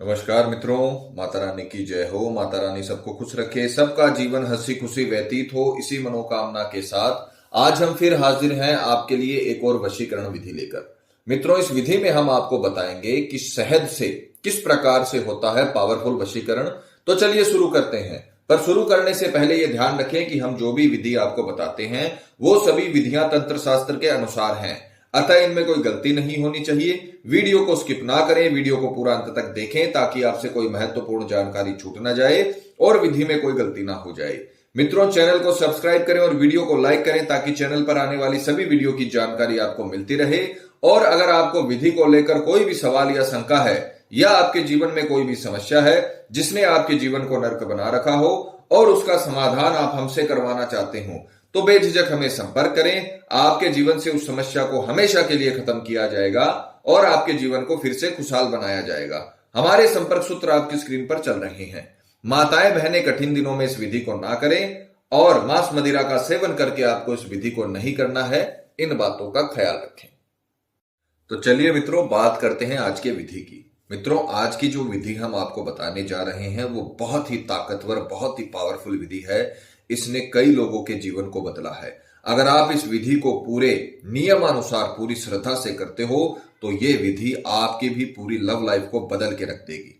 नमस्कार मित्रों, माता रानी की जय हो। माता रानी सबको खुश रखे, सबका जीवन हंसी खुशी व्यतीत हो, इसी मनोकामना के साथ आज हम फिर हाजिर हैं आपके लिए एक और वशीकरण विधि लेकर। मित्रों, इस विधि में हम आपको बताएंगे कि शहद से किस प्रकार से होता है पावरफुल वशीकरण। तो चलिए शुरू करते हैं। पर शुरू करने से पहले यह ध्यान रखें कि हम जो भी विधि आपको बताते हैं वो सभी विधियां तंत्र शास्त्र के अनुसार हैं, अतः इनमें कोई गलती नहीं होनी चाहिए। वीडियो को स्किप ना करें, वीडियो को पूरा अंत तक देखें ताकि आपसे कोई महत्वपूर्ण जानकारी छूट ना जाए और विधि में कोई गलती ना हो जाए। मित्रों, चैनल को सब्सक्राइब करें और वीडियो को लाइक करें ताकि चैनल पर आने वाली सभी वीडियो की जानकारी आपको मिलती रहे। और अगर आपको विधि को लेकर कोई भी सवाल या शंका है या आपके जीवन में कोई भी समस्या है जिसने आपके जीवन को नर्क बना रखा हो और उसका समाधान आप हमसे करवाना चाहते हो, तो बेझिझक हमें संपर्क करें। आपके जीवन से उस समस्या को हमेशा के लिए खत्म किया जाएगा और आपके जीवन को फिर से खुशहाल बनाया जाएगा। हमारे संपर्क सूत्र आपकी स्क्रीन पर चल रहे हैं। माताएं बहनें कठिन दिनों में इस विधि को ना करें और मांस मदिरा का सेवन करके आपको इस विधि को नहीं करना है। इन बातों का ख्याल रखें। तो चलिए मित्रों, बात करते हैं आज के विधि की। मित्रों, आज की जो विधि हम आपको बताने जा रहे हैं वो बहुत ही ताकतवर, बहुत ही पावरफुल विधि है। इसने कई लोगों के जीवन को बदला है। अगर आप इस विधि को पूरे नियमानुसार पूरी श्रद्धा से करते हो तो ये विधि आपकी भी पूरी लव लाइफ को बदल के रख देगी।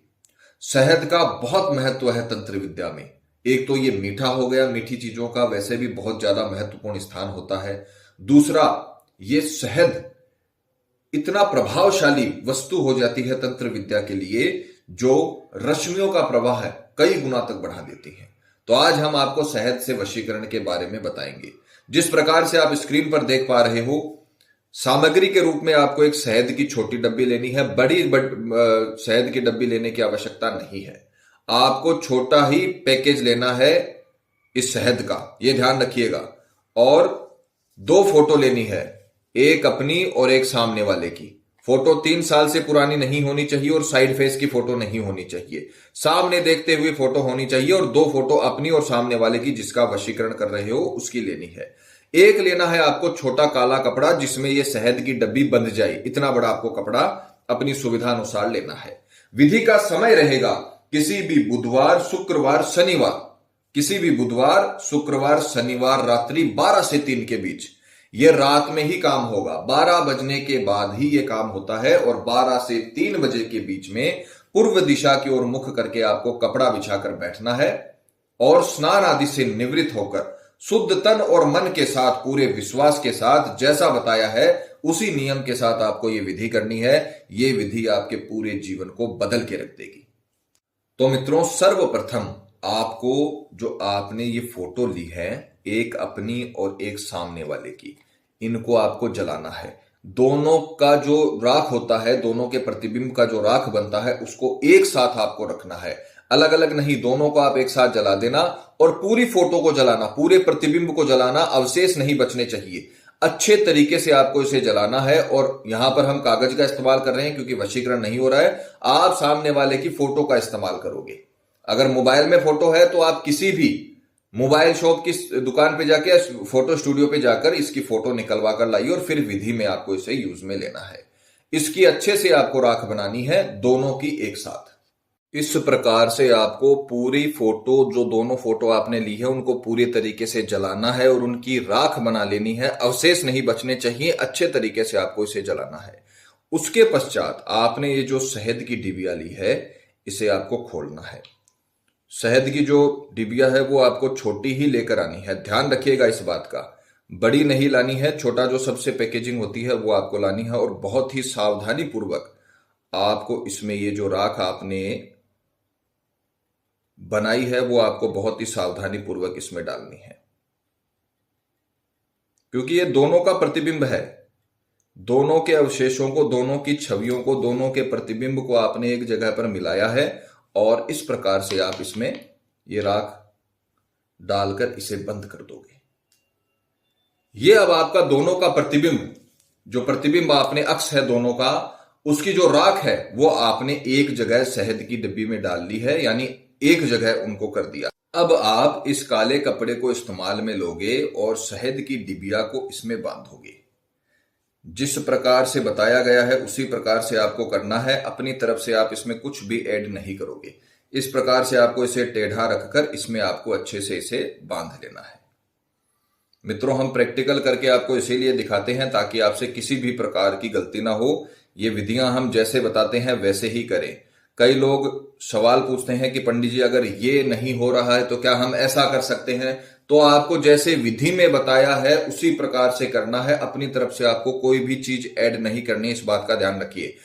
शहद का बहुत महत्व है तंत्र विद्या में। एक तो ये मीठा हो गया, मीठी चीजों का वैसे भी बहुत ज्यादा महत्वपूर्ण स्थान होता है। दूसरा, ये शहद इतना प्रभावशाली वस्तु हो जाती है तंत्र विद्या के लिए जो रश्मियों का प्रवाह है कई गुना तक बढ़ा देती है। तो आज हम आपको शहद से वशीकरण के बारे में बताएंगे। जिस प्रकार से आप स्क्रीन पर देख पा रहे हो, सामग्री के रूप में आपको एक शहद की छोटी डब्बी लेनी है। बड़ी शहद की डब्बी लेने की आवश्यकता नहीं है। आपको छोटा ही पैकेज लेना है इस शहद का, यह ध्यान रखिएगा। और 2 फोटो लेनी है, एक अपनी और एक सामने वाले की। फोटो 3 साल से पुरानी नहीं होनी चाहिए और साइड फेस की फोटो नहीं होनी चाहिए। सामने देखते हुए फोटो होनी चाहिए और 2 फोटो अपनी और सामने वाले की जिसका वशीकरण कर रहे हो उसकी लेनी है। एक लेना है आपको छोटा काला कपड़ा जिसमें यह शहद की डब्बी बंध जाए। इतना बड़ा आपको कपड़ा अपनी सुविधा अनुसार लेना है। विधि का समय रहेगा किसी भी बुधवार, शुक्रवार, शनिवार, किसी भी बुधवार, शुक्रवार, शनिवार रात्रि 12 से 3 के बीच। यह रात में ही काम होगा। 12 बजने के बाद ही यह काम होता है और 12 से 3 बजे के बीच में पूर्व दिशा की ओर मुख करके आपको कपड़ा बिछाकर बैठना है और स्नान आदि से निवृत्त होकर शुद्ध तन और मन के साथ, पूरे विश्वास के साथ, जैसा बताया है उसी नियम के साथ आपको यह विधि करनी है। यह विधि आपके पूरे जीवन को बदल के रख देगी। तो मित्रों, सर्वप्रथम आपको जो आपने ये फोटो ली है, एक अपनी और एक सामने वाले की, इनको आपको जलाना है। दोनों का जो राख होता है, दोनों के प्रतिबिंब का जो राख बनता है उसको एक साथ आपको रखना है, अलग अलग नहीं। दोनों को आप एक साथ जला देना और पूरी फोटो को जलाना, पूरे प्रतिबिंब को जलाना, अवशेष नहीं बचने चाहिए। अच्छे तरीके से आपको इसे जलाना है। और यहां पर हम कागज का इस्तेमाल कर रहे हैं क्योंकि वशीकरण नहीं हो रहा है। आप सामने वाले की फोटो का इस्तेमाल करोगे। अगर मोबाइल में फोटो है तो आप किसी भी मोबाइल शॉप की दुकान पे जाके, फोटो स्टूडियो पे जाकर इसकी फोटो निकलवा कर लाइए और फिर विधि में आपको इसे यूज में लेना है। इसकी अच्छे से आपको राख बनानी है, दोनों की एक साथ। इस प्रकार से आपको पूरी फोटो, जो दोनों फोटो आपने ली है, उनको पूरी तरीके से जलाना है और उनकी राख बना लेनी है। अवशेष नहीं बचने चाहिए। अच्छे तरीके से आपको इसे जलाना है। उसके पश्चात आपने ये जो शहद की डिबिया ली है, इसे आपको खोलना है। शहद की जो डिबिया है वो आपको छोटी ही लेकर आनी है। ध्यान रखिएगा इस बात का, बड़ी नहीं लानी है। छोटा जो सबसे पैकेजिंग होती है वो आपको लानी है और बहुत ही सावधानी पूर्वक आपको इसमें ये जो राख आपने बनाई है वो आपको बहुत ही सावधानी पूर्वक इसमें डालनी है, क्योंकि ये दोनों का प्रतिबिंब है। दोनों के अवशेषों को, दोनों की छवियों को, दोनों के प्रतिबिंब को आपने एक जगह पर मिलाया है और इस प्रकार से आप इसमें ये राख डालकर इसे बंद कर दोगे। ये अब आपका दोनों का प्रतिबिंब, जो प्रतिबिंब आपने अक्ष है दोनों का, उसकी जो राख है वो आपने एक जगह शहद की डिब्बी में डाल ली है, यानी एक जगह उनको कर दिया। अब आप इस काले कपड़े को इस्तेमाल में लोगे और शहद की डिबिया को इसमें बांधोगे। जिस प्रकार से बताया गया है उसी प्रकार से आपको करना है। अपनी तरफ से आप इसमें कुछ भी ऐड नहीं करोगे। इस प्रकार से आपको इसे टेढ़ा रखकर इसमें आपको अच्छे से इसे बांध लेना है। मित्रों, हम प्रैक्टिकल करके आपको इसीलिए दिखाते हैं ताकि आपसे किसी भी प्रकार की गलती ना हो। ये विधियां हम जैसे बताते हैं वैसे ही करें। कई लोग सवाल पूछते हैं कि पंडित जी अगर ये नहीं हो रहा है तो क्या हम ऐसा कर सकते हैं? तो आपको जैसे विधि में बताया है उसी प्रकार से करना है। अपनी तरफ से आपको कोई भी चीज ऐड नहीं करनी, इस बात का ध्यान रखिए।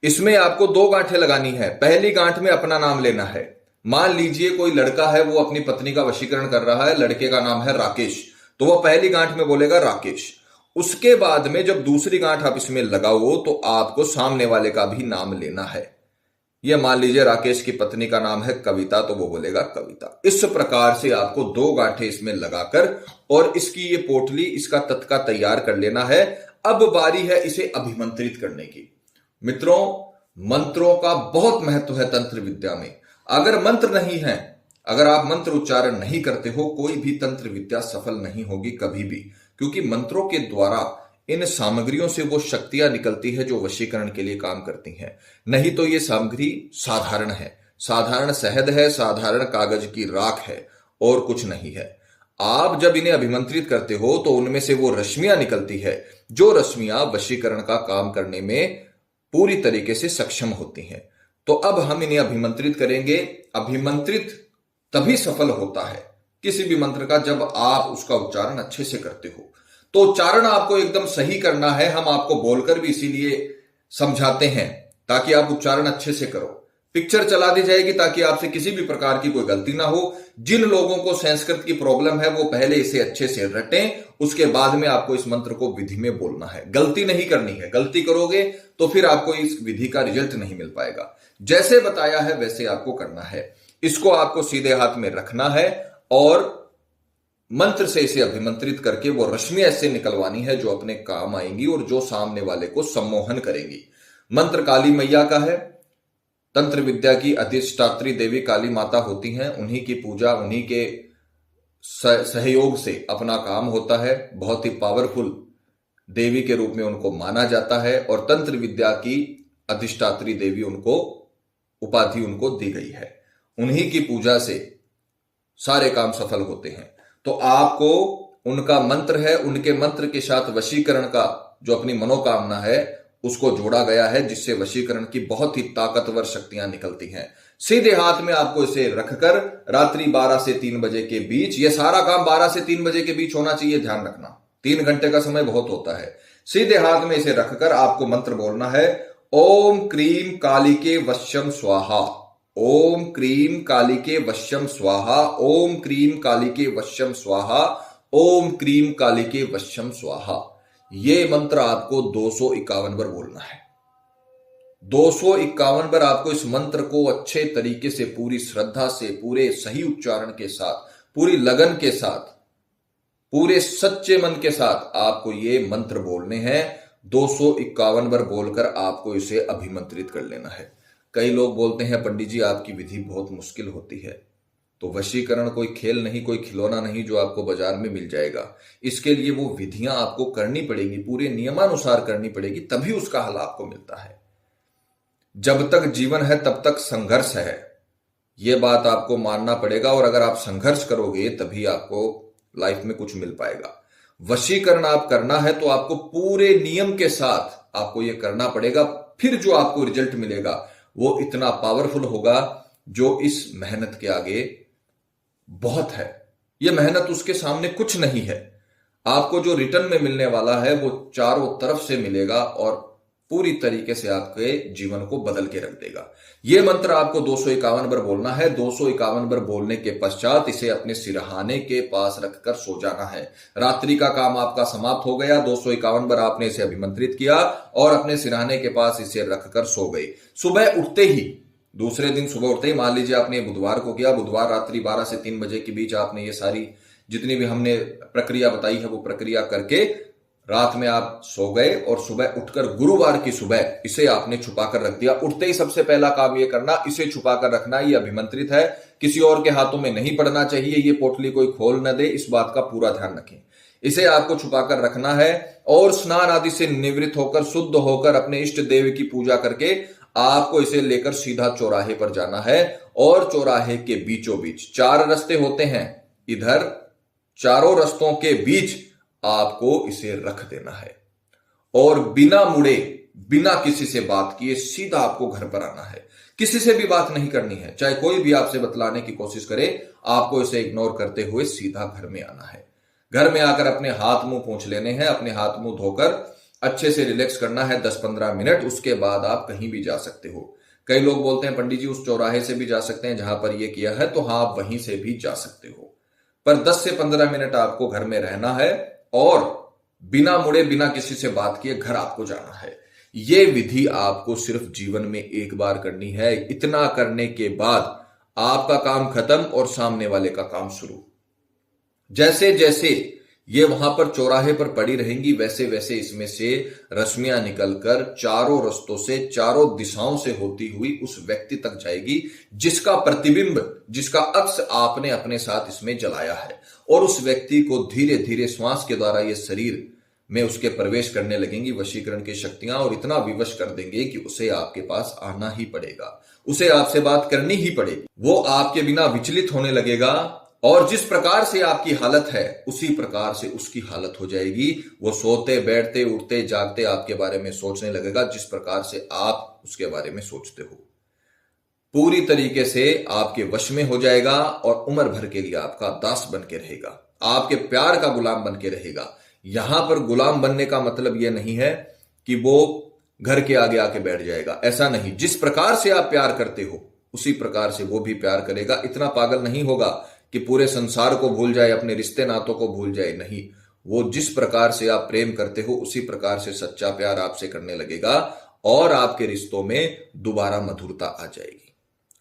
इसमें आपको 2 गांठें लगानी है। पहली गांठ में अपना नाम लेना है। मान लीजिए कोई लड़का है, वो अपनी पत्नी का वशीकरण कर रहा है, लड़के का नाम है राकेश, तो वह पहली गांठ में बोलेगा राकेश। उसके बाद में जब दूसरी गांठ आप इसमें लगाओ तो आपको सामने वाले का भी नाम लेना है। यह मान लीजिए राकेश की पत्नी का नाम है कविता, तो वो बोलेगा कविता। इस प्रकार से आपको 2 गांठें इसमें लगाकर और इसकी ये पोटली, इसका तत्का तैयार कर लेना है। अब बारी है इसे अभिमंत्रित करने की। मित्रों, मंत्रों का बहुत महत्व है तंत्र विद्या में। अगर मंत्र नहीं है, अगर आप मंत्र उच्चारण नहीं करते हो, कोई भी तंत्र विद्या सफल नहीं होगी कभी भी। क्योंकि मंत्रों के द्वारा इन सामग्रियों से वो शक्तियां निकलती है जो वशीकरण के लिए काम करती हैं। नहीं तो ये सामग्री साधारण है, साधारण शहद है, साधारण कागज की राख है और कुछ नहीं है। आप जब इन्हें अभिमंत्रित करते हो तो उनमें से वो रश्मियां निकलती है, जो रश्मियां वशीकरण का काम करने में पूरी तरीके से सक्षम होती हैं। तो अब हम इन्हें अभिमंत्रित करेंगे। अभिमंत्रित तभी सफल होता है किसी भी मंत्र का जब आप उसका उच्चारण अच्छे से करते हो। तो उच्चारण आपको एकदम सही करना है। हम आपको बोलकर भी इसीलिए समझाते हैं ताकि आप उच्चारण अच्छे से करो। पिक्चर चला दी जाएगी ताकि आपसे किसी भी प्रकार की कोई गलती ना हो। जिन लोगों को संस्कृत की प्रॉब्लम है वो पहले इसे अच्छे से रटें, उसके बाद में आपको इस मंत्र को विधि में बोलना है। गलती नहीं करनी है। गलती करोगे तो फिर आपको इस विधि का रिजल्ट नहीं मिल पाएगा। जैसे बताया है वैसे आपको करना है। इसको आपको सीधे हाथ में रखना है और मंत्र से इसे अभिमंत्रित करके वो रश्मियां ऐसे निकलवानी है जो अपने काम आएंगी और जो सामने वाले को सम्मोहन करेंगी। मंत्र काली मैया का है। तंत्र विद्या की अधिष्ठात्री देवी काली माता होती हैं। उन्हीं की पूजा, उन्हीं के सहयोग से अपना काम होता है। बहुत ही पावरफुल देवी के रूप में उनको माना जाता है और तंत्र विद्या की अधिष्ठात्री देवी उनको उपाधि उनको दी गई है। उन्हीं की पूजा से सारे काम सफल होते हैं। तो आपको उनका मंत्र है, उनके मंत्र के साथ वशीकरण का जो अपनी मनोकामना है उसको जोड़ा गया है, जिससे वशीकरण की बहुत ही ताकतवर शक्तियां निकलती हैं। सीधे हाथ में आपको इसे रखकर रात्रि 12 से 3 बजे के बीच, यह सारा काम 12 से 3 बजे के बीच होना चाहिए, ध्यान रखना। 3 घंटे का समय बहुत होता है। सीधे हाथ में इसे रखकर आपको मंत्र बोलना है, ओम क्रीम कालिके वश्यम स्वाहा, ओम क्रीम कालिके वश्यम स्वाहा, ओम क्रीम कालिके वश्यम स्वाहा, ओम क्रीम कालिके वश्यम स्वाहा। ये मंत्र आपको 251 बार बोलना है। 251 बार आपको इस मंत्र को अच्छे तरीके से, पूरी श्रद्धा से, पूरे सही उच्चारण के साथ, पूरी लगन के साथ, पूरे सच्चे मन के साथ आपको ये मंत्र बोलने हैं। 251 बार बोलकर आपको इसे अभिमंत्रित कर लेना है। कई लोग बोलते हैं पंडित जी आपकी विधि बहुत मुश्किल होती है। तो वशीकरण कोई खेल नहीं, कोई खिलौना नहीं जो आपको बाजार में मिल जाएगा। इसके लिए वो विधियां आपको करनी पड़ेगी, पूरे नियमानुसार करनी पड़ेगी, तभी उसका हल आपको मिलता है। जब तक जीवन है तब तक संघर्ष है, यह बात आपको मानना पड़ेगा। और अगर आप संघर्ष करोगे तभी आपको लाइफ में कुछ मिल पाएगा। वशीकरण आप करना है तो आपको पूरे नियम के साथ आपको यह करना पड़ेगा। फिर जो आपको रिजल्ट मिलेगा वो इतना पावरफुल होगा जो इस मेहनत के आगे बहुत है। यह मेहनत उसके सामने कुछ नहीं है। आपको जो रिटर्न में मिलने वाला है वो चारों तरफ से मिलेगा और पूरी तरीके से आपके जीवन को बदल के रख देगा। यह मंत्र आपको 251 बार बोलना है। 251 बार बोलने के पश्चात इसे अपने सिरहाने के पास रखकर सो जाना है। रात्रि का काम आपका समाप्त हो गया। 251 बार आपने इसे अभिमंत्रित किया और अपने सिरहाने के पास इसे रखकर सो गए। सुबह उठते ही, दूसरे दिन सुबह उठते ही, मान लीजिए आपने बुधवार को किया, बुधवार रात्रि 12 से 3 बजे के बीच आपने ये सारी जितनी भी हमने प्रक्रिया बताई है वो प्रक्रिया करके रात में आप सो गए और सुबह उठकर गुरुवार की सुबह इसे आपने छुपाकर रख दिया। उठते ही सबसे पहला काम ये करना, इसे छुपाकर रखना। ये अभिमंत्रित है, किसी और के हाथों में नहीं पड़ना चाहिए। ये पोटली कोई खोल न दे, इस बात का पूरा ध्यान रखें। इसे आपको छुपाकर रखना है और स्नान आदि से निवृत्त होकर शुद्ध होकर अपने इष्ट देव की पूजा करके आपको इसे लेकर सीधा चौराहे पर जाना है और चौराहे के बीचों बीच 4 रास्ते होते हैं, इधर चारों रास्तों के बीच आपको इसे रख देना है और बिना मुड़े बिना किसी से बात किए सीधा आपको घर पर आना है। किसी से भी बात नहीं करनी है, चाहे कोई भी आपसे बतलाने की कोशिश करे, आपको इसे इग्नोर करते हुए सीधा घर में आना है। घर में आकर अपने हाथ मुंह पोंछ लेने हैं, अपने हाथ मुंह धोकर अच्छे से रिलैक्स करना है 10-15 मिनट। उसके बाद आप कहीं भी जा सकते हो। कई लोग बोलते हैं पंडित जी उस चौराहे से भी जा सकते हैं जहां पर यह किया है, तो हाँ आप वहीं से भी जा सकते हो, पर 10 से 15 मिनट आपको घर में रहना है और बिना मुड़े बिना किसी से बात किए घर आपको जाना है। यह विधि आपको सिर्फ जीवन में एक बार करनी है। इतना करने के बाद आपका काम खत्म और सामने वाले का काम शुरू। जैसे जैसे ये वहां पर चौराहे पर पड़ी रहेंगी वैसे वैसे इसमें से रश्मियां निकलकर चारों रास्तों से चारों दिशाओं से होती हुई उस व्यक्ति तक जाएगी जिसका प्रतिबिंब, जिसका अक्स आपने अपने साथ इसमें जलाया है, और उस व्यक्ति को धीरे धीरे श्वास के द्वारा ये शरीर में उसके प्रवेश करने लगेंगी वशीकरण की शक्तियां और इतना विवश कर देंगे कि उसे आपके पास आना ही पड़ेगा, उसे आपसे बात करनी ही पड़ेगी। वो आपके बिना विचलित होने लगेगा और जिस प्रकार से आपकी हालत है उसी प्रकार से उसकी हालत हो जाएगी। वो सोते बैठते उठते जागते आपके बारे में सोचने लगेगा जिस प्रकार से आप उसके बारे में सोचते हो। पूरी तरीके से आपके वश में हो जाएगा और उम्र भर के लिए आपका दास बन के रहेगा, आपके प्यार का गुलाम बन के रहेगा। यहां पर गुलाम बनने का मतलब यह नहीं है कि वो घर के आगे आके बैठ जाएगा, ऐसा नहीं। जिस प्रकार से आप प्यार करते हो उसी प्रकार से वो भी प्यार करेगा। इतना पागल नहीं होगा कि पूरे संसार को भूल जाए, अपने रिश्ते नातों को भूल जाए, नहीं। वो जिस प्रकार से आप प्रेम करते हो उसी प्रकार से सच्चा प्यार आपसे करने लगेगा और आपके रिश्तों में दोबारा मधुरता आ जाएगी।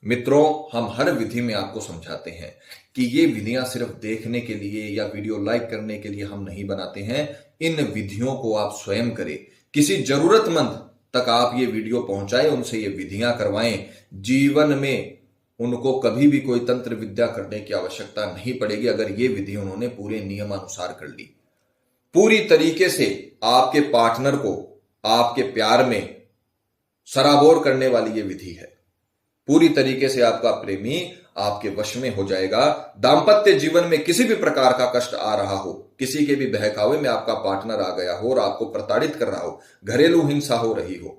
मित्रों, हम हर विधि में आपको समझाते हैं कि ये विधियां सिर्फ देखने के लिए या वीडियो लाइक करने के लिए हम नहीं बनाते हैं। इन विधियों को आप स्वयं करें, किसी जरूरतमंद तक आप ये वीडियो पहुंचाएं, उनसे ये विधियां करवाएं। जीवन में उनको कभी भी कोई तंत्र विद्या करने की आवश्यकता नहीं पड़ेगी अगर ये विधि उन्होंने पूरे नियमानुसार कर ली। पूरी तरीके से आपके पार्टनर को आपके प्यार में सराबोर करने वाली ये विधि है। पूरी तरीके से आपका प्रेमी आपके वश में हो जाएगा। दांपत्य जीवन में किसी भी प्रकार का कष्ट आ रहा हो, किसी के भी बहकावे में आपका पार्टनर आ गया हो और आपको प्रताड़ित कर रहा हो, घरेलू हिंसा हो रही हो।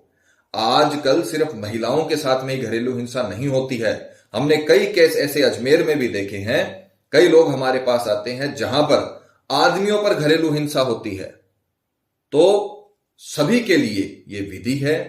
आजकल सिर्फ महिलाओं के साथ में ही घरेलू हिंसा नहीं होती है। हमने कई केस ऐसे अजमेर में भी देखे हैं। कई लोग हमारे पास आते हैं जहां पर आदमियों पर घरेलू हिंसा होती है। तो सभी के लिए यह विधि है।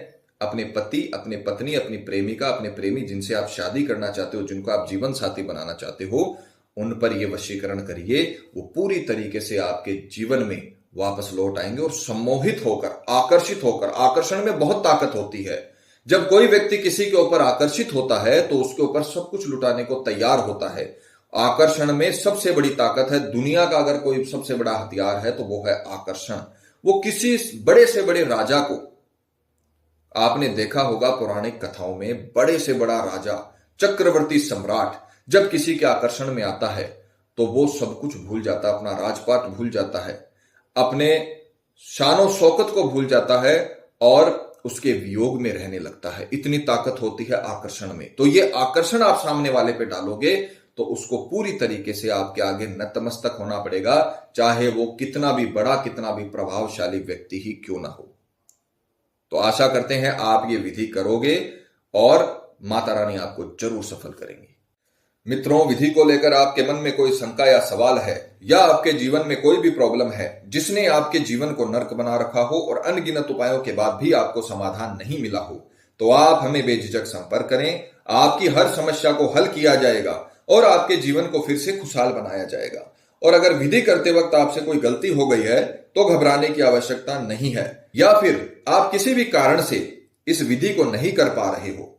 अपने पति, अपने पत्नी, अपनी प्रेमिका, अपने प्रेमी जिनसे आप शादी करना चाहते हो, जिनको आप जीवन साथी बनाना चाहते हो, उन पर यह वशीकरण करिए। वो पूरी तरीके से आपके जीवन में वापस लौट आएंगे और सम्मोहित होकर, आकर्षित होकर, आकर्षण में बहुत ताकत होती है। जब कोई व्यक्ति किसी के ऊपर आकर्षित होता है तो उसके ऊपर सब कुछ लुटाने को तैयार होता है। आकर्षण में सबसे बड़ी ताकत है। दुनिया का अगर कोई सबसे बड़ा हथियार है तो वो है आकर्षण। वो किसी बड़े से बड़े राजा को, आपने देखा होगा पौराणिक कथाओं में, बड़े से बड़ा राजा, चक्रवर्ती सम्राट जब किसी के आकर्षण में आता है तो वो सब कुछ भूल जाता है, अपना राजपाट भूल जाता है, अपने शानो शौकत को भूल जाता है और उसके वियोग में रहने लगता है। इतनी ताकत होती है आकर्षण में। तो ये आकर्षण आप सामने वाले पे डालोगे तो उसको पूरी तरीके से आपके आगे नतमस्तक होना पड़ेगा, चाहे वो कितना भी बड़ा, कितना भी प्रभावशाली व्यक्ति ही क्यों ना हो। तो आशा करते हैं आप ये विधि करोगे और माता रानी आपको जरूर सफल करेंगी। मित्रों, विधि को लेकर आपके मन में कोई शंका या सवाल है या आपके जीवन में कोई भी प्रॉब्लम है जिसने आपके जीवन को नर्क बना रखा हो और अनगिनत उपायों के बाद भी आपको समाधान नहीं मिला हो, तो आप हमें बेझिझक संपर्क करें। आपकी हर समस्या को हल किया जाएगा और आपके जीवन को फिर से खुशहाल बनाया जाएगा। और अगर विधि करते वक्त आपसे कोई गलती हो गई है तो घबराने की आवश्यकता नहीं है, या फिर आप किसी भी कारण से इस विधि को नहीं कर पा रहे हो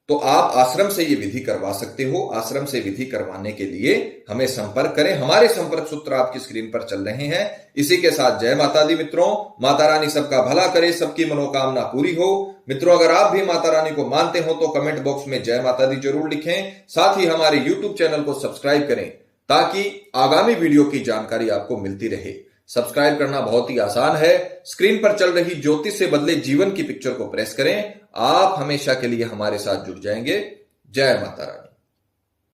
तो आप आश्रम से ये विधि करवा सकते हो। आश्रम से विधि करवाने के लिए हमें संपर्क करें। हमारे संपर्क सूत्र आपकी स्क्रीन पर चल रहे हैं। इसी के साथ जय माता दी मित्रों। माता रानी सबका भला करे, सबकी मनोकामना पूरी हो। मित्रों, अगर आप भी माता रानी को मानते हो तो कमेंट बॉक्स में जय माता दी जरूर लिखें। साथ ही हमारे यूट्यूब चैनल को सब्सक्राइब करें ताकि आगामी वीडियो की जानकारी आपको मिलती रहे। सब्सक्राइब करना बहुत ही आसान है। स्क्रीन पर चल रही ज्योतिष से बदले जीवन की पिक्चर को प्रेस करें। आप हमेशा के लिए हमारे साथ जुड़ जाएंगे। जय माता रानी।